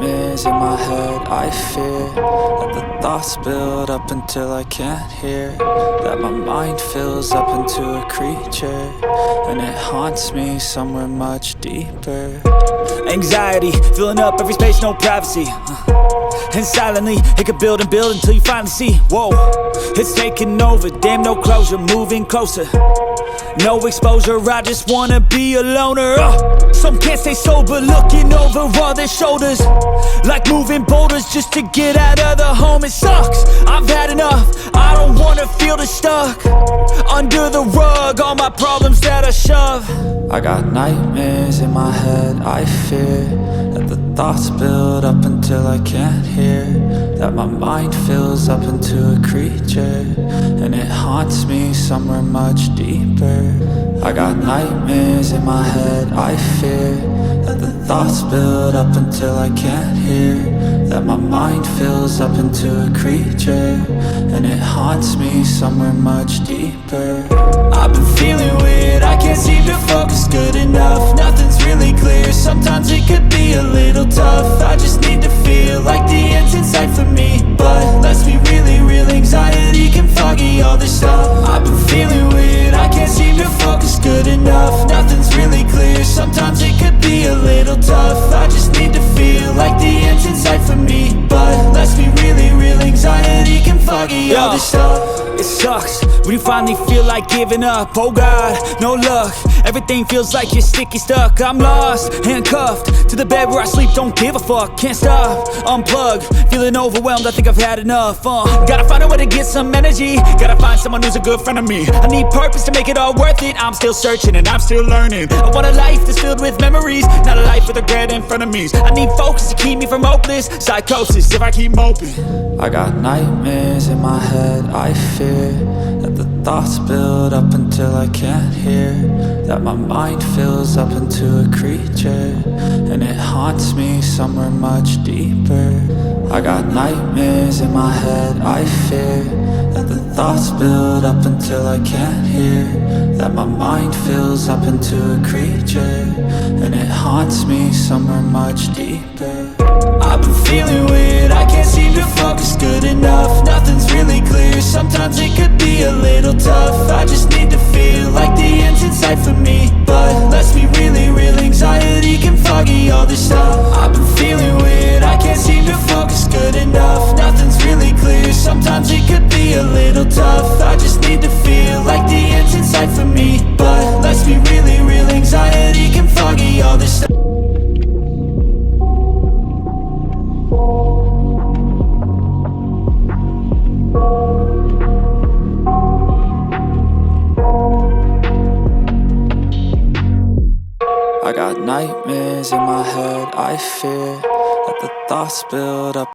nightmares in my head, I fear that the thoughts build up until I can't hear, that my mind fills up into a creature, and it haunts me somewhere much deeper. Anxiety, filling up every space, no privacy, and silently, it could build and build until you finally see, whoa, it's taking over, damn no closure, moving closer. No exposure, I just wanna be a loner. Some can't stay sober, looking over all their shoulders, like moving boulders just to get out of the home. It sucks, I've had enough, I don't wanna feel the stuck under the rug, all my problems that I shove. I got nightmares in my head, I fear that the thoughts build up until I can't hear, that my mind fills up into a creature, and it haunts me somewhere much deeper. I got nightmares in my head, I fear that the thoughts build up until I can't hear, that my mind fills up into a creature, and it haunts me somewhere much deeper. I've been feeling weird, I can't seem to focus good enough, nothing's really clear, sometimes it could be a little tough. I just need to feel like the end's in sight for me, but let's be really real, anxiety can foggy all this stuff. I've been feeling weird, I can't seem to focus good enough, nothing's really clear, sometimes it could be a little tough. I just need to feel like the end's in sight for me, but let's be really real, anxiety can foggy all this stuff. It sucks when you finally feel like giving up. Oh God, no luck, everything feels like you're sticky stuck. I'm lost, handcuffed to the bed where I sleep, don't give a fuck. Can't stop, unplug, feeling overwhelmed, I think I've had enough. Gotta find a way to get some energy, gotta find someone who's a good friend of me. I need purpose to make it all worth it, I'm still searching and I'm still learning. I want a life that's filled with memories, not a life with regret in front of me. I need focus to keep me from hopeless psychosis if I keep moping. I got nightmares in my head, I fear that the thoughts build up until I can't hear, that my mind fills up into a creature, and it haunts me somewhere much deeper. I got nightmares in my head, I fear that the thoughts build up until I can't hear, that my mind fills up into a creature, and it haunts me somewhere much deeper. I've been feeling weird, I can't seem to focus good enough, nothing's really clear, sometimes it could be a little tough. I just need to feel like the end's in sight for me, but let's be really real, anxiety can foggy all this stuff. I've been feeling weird, I can't seem to focus good enough, nothing's really clear, sometimes it could be a little tough. I just need to feel like the end's in sight for me, but let's be really real, anxiety can foggy all this stuff. I got nightmares in my head, I fear that the thoughts build up